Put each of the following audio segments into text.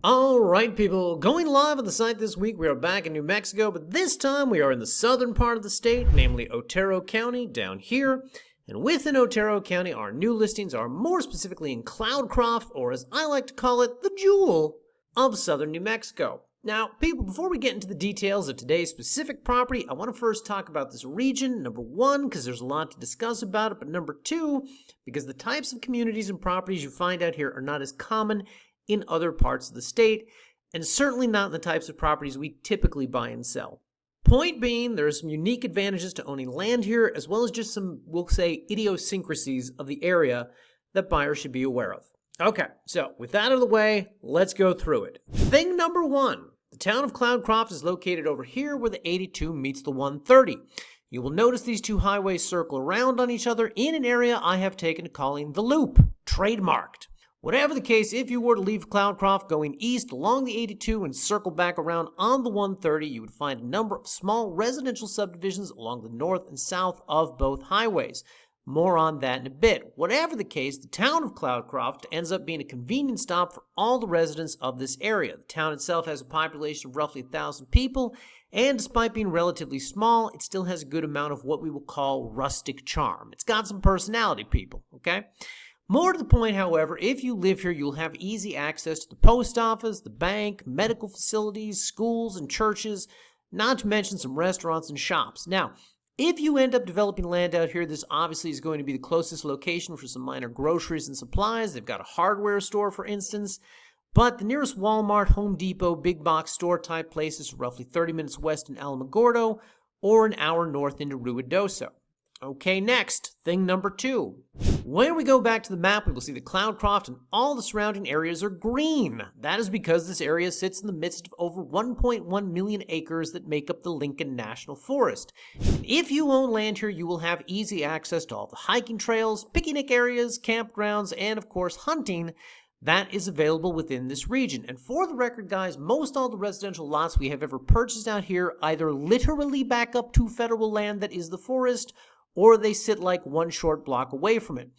Alright people, going live on the site this week, we are back in New Mexico, but this time we are in the southern part of the state, namely Otero County, down here. And within Otero County, our new listings are more specifically in Cloudcroft, or as I like to call it, the jewel of southern New Mexico. Now, people, before we get into the details of today's specific property, I want to first talk about this region, number one, because there's a lot to discuss about it, but number two, because the types of communities and properties you find out here are not as common in other parts of the state, and certainly not the types of properties we typically buy and sell. Point being, there are some unique advantages to owning land here, as well as just some, we'll say, idiosyncrasies of the area that buyers should be aware of. Okay, so with that out of the way, let's go through it. Thing number one, the town of Cloudcroft is located over here where the 82 meets the 130. You will notice these two highways circle around on each other in an area I have taken to calling the Loop, trademarked. Whatever the case, if you were to leave Cloudcroft going east along the 82 and circle back around on the 130, you would find a number of small residential subdivisions along the north and south of both highways. More on that in a bit. Whatever the case, the town of Cloudcroft ends up being a convenient stop for all the residents of this area. The town itself has a population of roughly 1,000 people, and despite being relatively small, it still has a good amount of what we will call rustic charm. It's got some personality, people, okay? More to the point, however, if you live here, you'll have easy access to the post office, the bank, medical facilities, schools, and churches, not to mention some restaurants and shops. Now, if you end up developing land out here, this obviously is going to be the closest location for some minor groceries and supplies. They've got a hardware store, for instance, but the nearest Walmart, Home Depot, big box store type places are roughly 30 minutes west in Alamogordo or an hour north into Ruidoso. Okay, next, thing number two. When we go back to the map, we will see that Cloudcroft and all the surrounding areas are green. That is because this area sits in the midst of over 1.1 million acres that make up the Lincoln National Forest. And if you own land here, you will have easy access to all the hiking trails, picnic areas, campgrounds, and of course hunting that is available within this region. And for the record, guys, most all the residential lots we have ever purchased out here either literally back up to federal land that is the forest, or they sit like one short block away from it.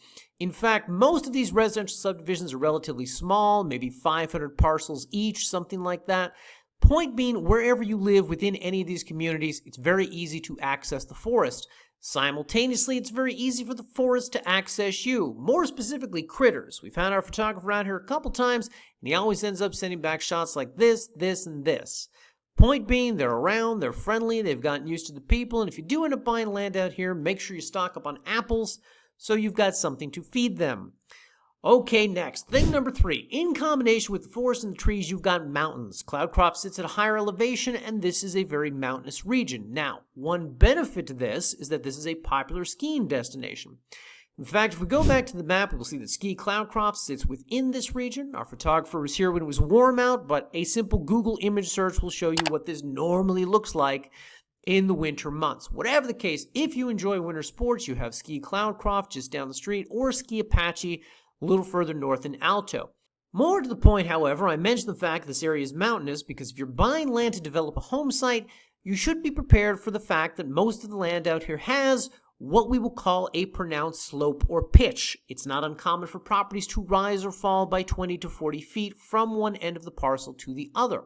In fact, most of these residential subdivisions are relatively small, maybe 500 parcels each, something like that. Point being, wherever you live within any of these communities, it's very easy to access the forest. Simultaneously, it's very easy for the forest to access you, more specifically critters. We've had our photographer around here a couple times, and he always ends up sending back shots like this, this, and this. Point being, they're around, they're friendly, they've gotten used to the people, and if you do end up buying land out here, make sure you stock up on apples so you've got something to feed them. Okay, next, thing number three. In combination with the forest and the trees, you've got mountains. Cloudcroft sits at a higher elevation, and this is a very mountainous region. Now, one benefit to this is that this is a popular skiing destination. In fact, if we go back to the map, we'll see that Ski Cloudcroft sits within this region. Our photographer was here when it was warm out, but a simple Google image search will show you what this normally looks like in the winter months. Whatever the case, if you enjoy winter sports, you have Ski Cloudcroft just down the street, or Ski Apache a little further north in Alto. More to the point, however, I mentioned the fact that this area is mountainous because if you're buying land to develop a home site, you should be prepared for the fact that most of the land out here has what we will call a pronounced slope or pitch. It's not uncommon for properties to rise or fall by 20 to 40 feet from one end of the parcel to the other.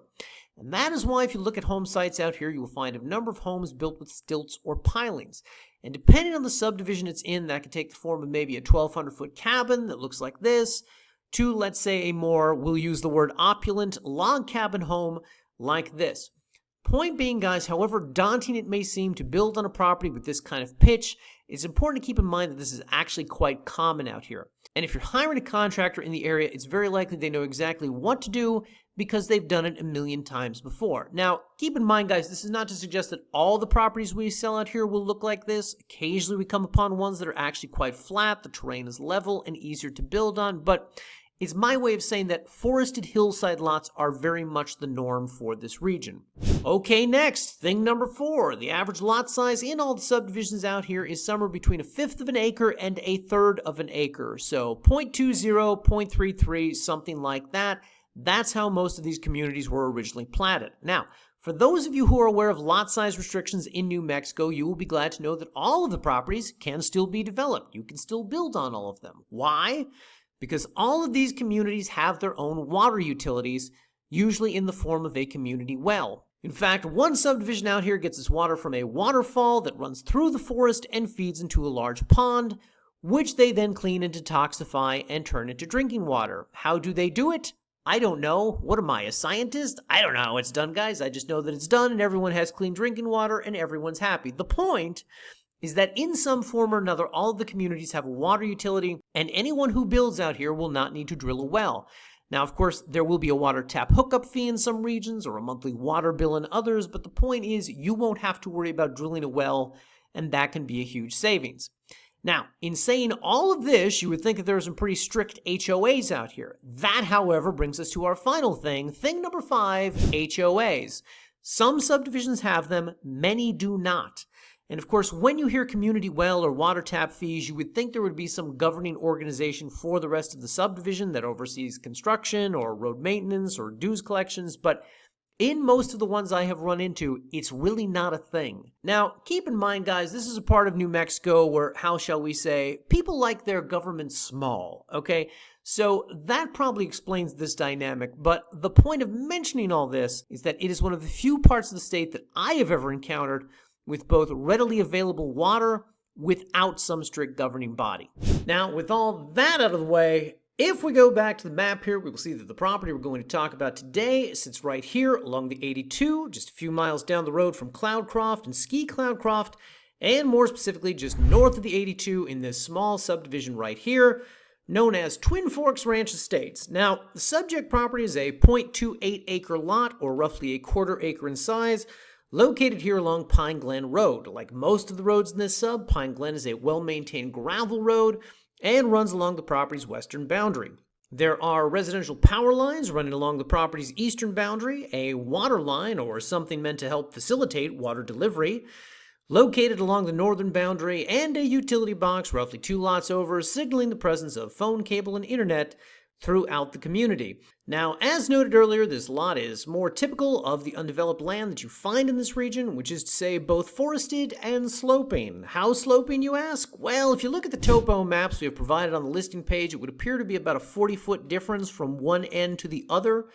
And that is why if you look at home sites out here, you will find a number of homes built with stilts or pilings. And depending on the subdivision it's in, that can take the form of maybe a 1,200-foot cabin that looks like this, to, let's say, a more, we'll use the word opulent, log cabin home like this. Point being, guys, however daunting it may seem to build on a property with this kind of pitch, it's important to keep in mind that this is actually quite common out here. And if you're hiring a contractor in the area, it's very likely they know exactly what to do because they've done it a million times before. Now, keep in mind, guys, this is not to suggest that all the properties we sell out here will look like this. Occasionally we come upon ones that are actually quite flat, the terrain is level and easier to build on, but it's my way of saying that forested hillside lots are very much the norm for this region. Okay, next, thing number four. The average lot size in all the subdivisions out here is somewhere between 1/5 of an acre and 1/3 of an acre. So 0.20, 0.33, something like that. That's how most of these communities were originally platted. Now, for those of you who are aware of lot size restrictions in New Mexico, you will be glad to know that all of the properties can still be developed. You can still build on all of them. Why? Because all of these communities have their own water utilities usually in the form of a community well. In fact, one subdivision out here gets its water from a waterfall that runs through the forest and feeds into a large pond, which they then clean and detoxify and turn into drinking water. How do they do it? I don't know. What am I, a scientist? I don't know how it's done, guys. I just know that it's done and everyone has clean drinking water and everyone's happy. The point is that in some form or another, all of the communities have a water utility, and anyone who builds out here will not need to drill a well. Now, of course, there will be a water tap hookup fee in some regions or a monthly water bill in others, but the point is you won't have to worry about drilling a well, and that can be a huge savings. Now, in saying all of this, you would think that there are some pretty strict HOAs out here. That, however, brings us to our final thing number 5, HOAs. Some subdivisions have them, many do not. And of course, when you hear community well or water tap fees, you would think there would be some governing organization for the rest of the subdivision that oversees construction or road maintenance or dues collections, but in most of the ones I have run into, it's really not a thing. Now, keep in mind, guys, this is a part of New Mexico where, how shall we say, people like their government small, okay? So that probably explains this dynamic, but the point of mentioning all this is that it is one of the few parts of the state that I have ever encountered with both readily available water without some strict governing body. Now, with all that out of the way, if we go back to the map here, we will see that the property we're going to talk about today sits right here along the 82, just a few miles down the road from Cloudcroft and Ski Cloudcroft, and more specifically just north of the 82 in this small subdivision right here, known as Twin Forks Ranch Estates. Now, the subject property is a 0.28 acre lot, or roughly a quarter acre in size, located here along Pine Glen Road. Like most of the roads in this sub, Pine Glen is a well-maintained gravel road and runs along the property's western boundary. There are residential power lines running along the property's eastern boundary, a water line, or something meant to help facilitate water delivery, located along the northern boundary, and a utility box roughly 2 lots over, signaling the presence of phone, cable, and internet throughout the community. Now, as noted earlier, this lot is more typical of the undeveloped land that you find in this region, which is to say both forested and sloping. How sloping, you ask? Well, if you look at the topo maps we have provided on the listing page, it would appear to be about a 40-foot difference from one end to the other,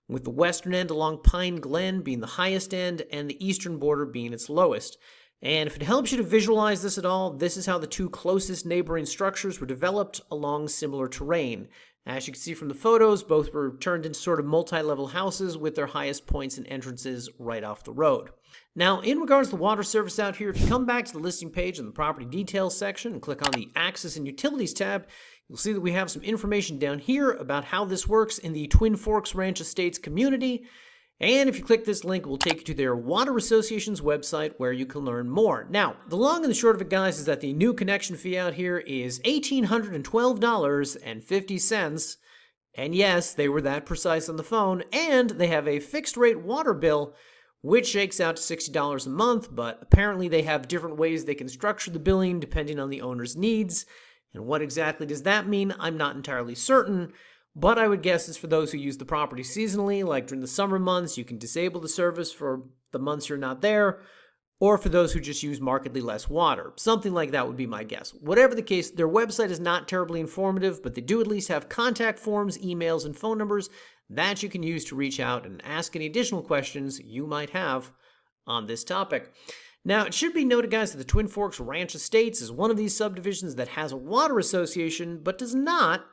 with the western end along Pine Glen being the highest end and the eastern border being its lowest. And if it helps you to visualize this at all, this is how the two closest neighboring structures were developed along similar terrain. As you can see from the photos, both were turned into sort of multi-level houses with their highest points and entrances right off the road. Now, in regards to the water service out here, if you come back to the listing page in the property details section and click on the Access and Utilities tab, you'll see that we have some information down here about how this works in the Twin Forks Ranch Estates community. And if you click this link, it will take you to their Water Association's website where you can learn more. Now, the long and the short of it, guys, is that the new connection fee out here is $1,812.50. And yes, they were that precise on the phone. And they have a fixed rate water bill, which shakes out to $60 a month. But apparently they have different ways they can structure the billing depending on the owner's needs. And what exactly does that mean? I'm not entirely certain. But I would guess it's for those who use the property seasonally, like during the summer months, you can disable the service for the months you're not there, or for those who just use markedly less water. Something like that would be my guess. Whatever the case, their website is not terribly informative, but they do at least have contact forms, emails, and phone numbers that you can use to reach out and ask any additional questions you might have on this topic. Now, it should be noted, guys, that the Twin Forks Ranch Estates is one of these subdivisions that has a water association, but does not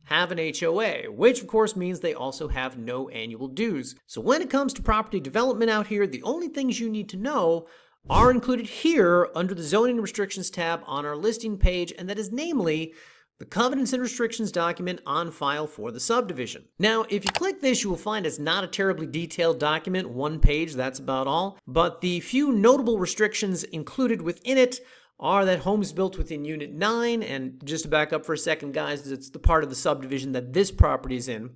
have an HOA, which of course means they also have no annual dues. So when it comes to property development out here, the only things you need to know are included here under the Zoning Restrictions tab on our listing page, and that is namely the Covenants and Restrictions document on file for the subdivision. Now, if you click this, you will find it's not a terribly detailed document, 1 page, that's about all, but the few notable restrictions included within it are that homes built within Unit 9, and just to back up for a second, guys, it's the part of the subdivision that this property is in.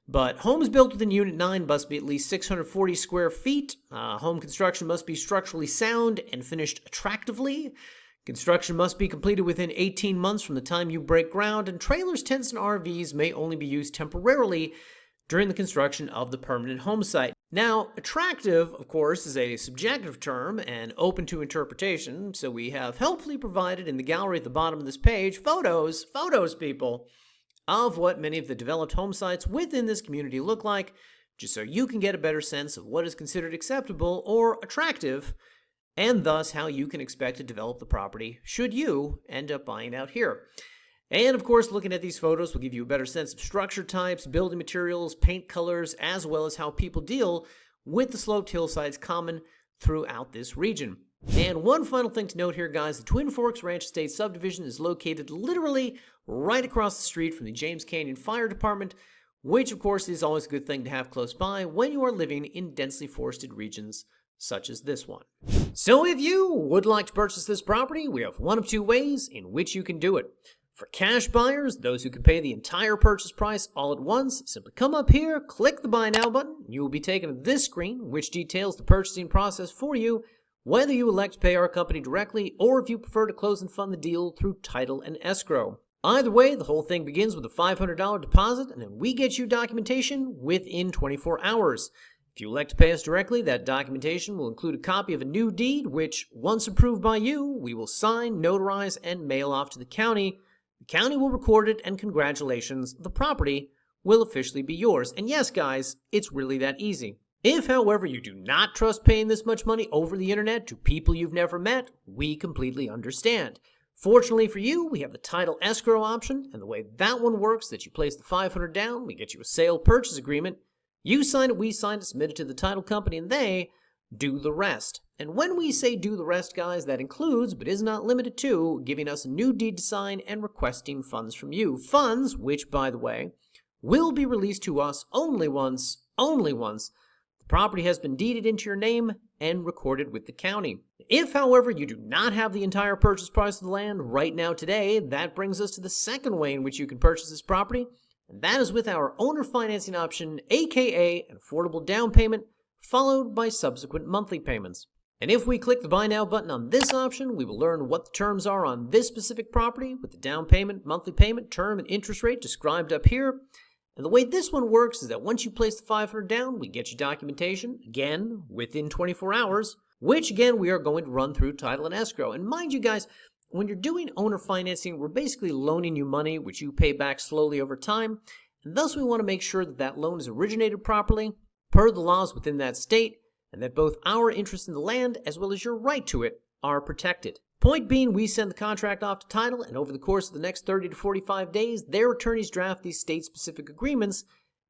But homes built within Unit 9 must be at least 640 square feet. Home construction must be structurally sound and finished attractively. Construction must be completed within 18 months from the time you break ground, and trailers, tents, and RVs may only be used temporarily during the construction of the permanent home site. Now, attractive, of course, is a subjective term and open to interpretation, so we have helpfully provided in the gallery at the bottom of this page photos, people, of what many of the developed home sites within this community look like, just so you can get a better sense of what is considered acceptable or attractive, and thus how you can expect to develop the property should you end up buying out here. And of course, looking at these photos will give you a better sense of structure types, building materials, paint colors, as well as how people deal with the sloped hillsides common throughout this region. And one final thing to note here, guys, the Twin Forks Ranch Estate Subdivision is located literally right across the street from the James Canyon Fire Department, which of course is always a good thing to have close by when you are living in densely forested regions such as this one. So if you would like to purchase this property, we have one of two ways in which you can do it. For cash buyers, those who can pay the entire purchase price all at once, simply come up here, click the Buy Now button, and you will be taken to this screen, which details the purchasing process for you, whether you elect to pay our company directly or if you prefer to close and fund the deal through title and escrow. Either way, the whole thing begins with a $500 deposit, and then we get you documentation within 24 hours. If you elect to pay us directly, that documentation will include a copy of a new deed, which, once approved by you, we will sign, notarize, and mail off to the county. The county will record it, and congratulations, the property will officially be yours. And yes, guys, it's really that easy. If, however, you do not trust paying this much money over the internet to people you've never met, we completely understand. Fortunately for you, we have the title escrow option, and the way that one works is that you place the $500 down, we get you a sale purchase agreement, you sign it, we sign it, submit it to the title company, and they do the rest. And when we say do the rest, guys, that includes, but is not limited to, giving us a new deed to sign and requesting funds from you. Funds, which, by the way, will be released to us only once, the property has been deeded into your name and recorded with the county. If, however, you do not have the entire purchase price of the land right now today, that brings us to the second way in which you can purchase this property, and that is with our owner financing option, aka an affordable down payment, followed by subsequent monthly payments. And if we click the Buy Now button on this option, we will learn what the terms are on this specific property with the down payment, monthly payment, term, and interest rate described up here. And the way this one works is that once you place the $500 down, we get you documentation, again, within 24 hours, which again, we are going to run through title and escrow. And mind you guys, when you're doing owner financing, we're basically loaning you money, which you pay back slowly over time. And thus, we want to make sure that that loan is originated properly, per the laws within that state, and that both our interest in the land, as well as your right to it, are protected. Point being, we send the contract off to title, and over the course of the next 30 to 45 days, their attorneys draft these state-specific agreements,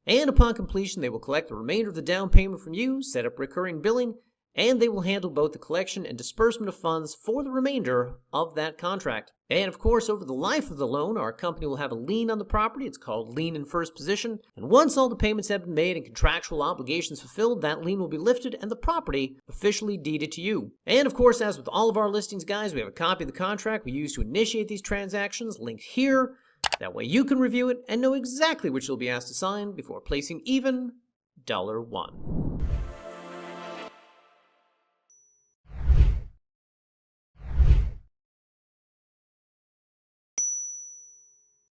and upon completion, they will collect the remainder of the down payment from you, set up recurring billing, and they will handle both the collection and disbursement of funds for the remainder of that contract. And of course, over the life of the loan, our company will have a lien on the property. It's called lien in first position. And once all the payments have been made and contractual obligations fulfilled, that lien will be lifted and the property officially deeded to you. And of course, as with all of our listings, guys, we have a copy of the contract we use to initiate these transactions linked here. That way you can review it and know exactly what you'll be asked to sign before placing even $1.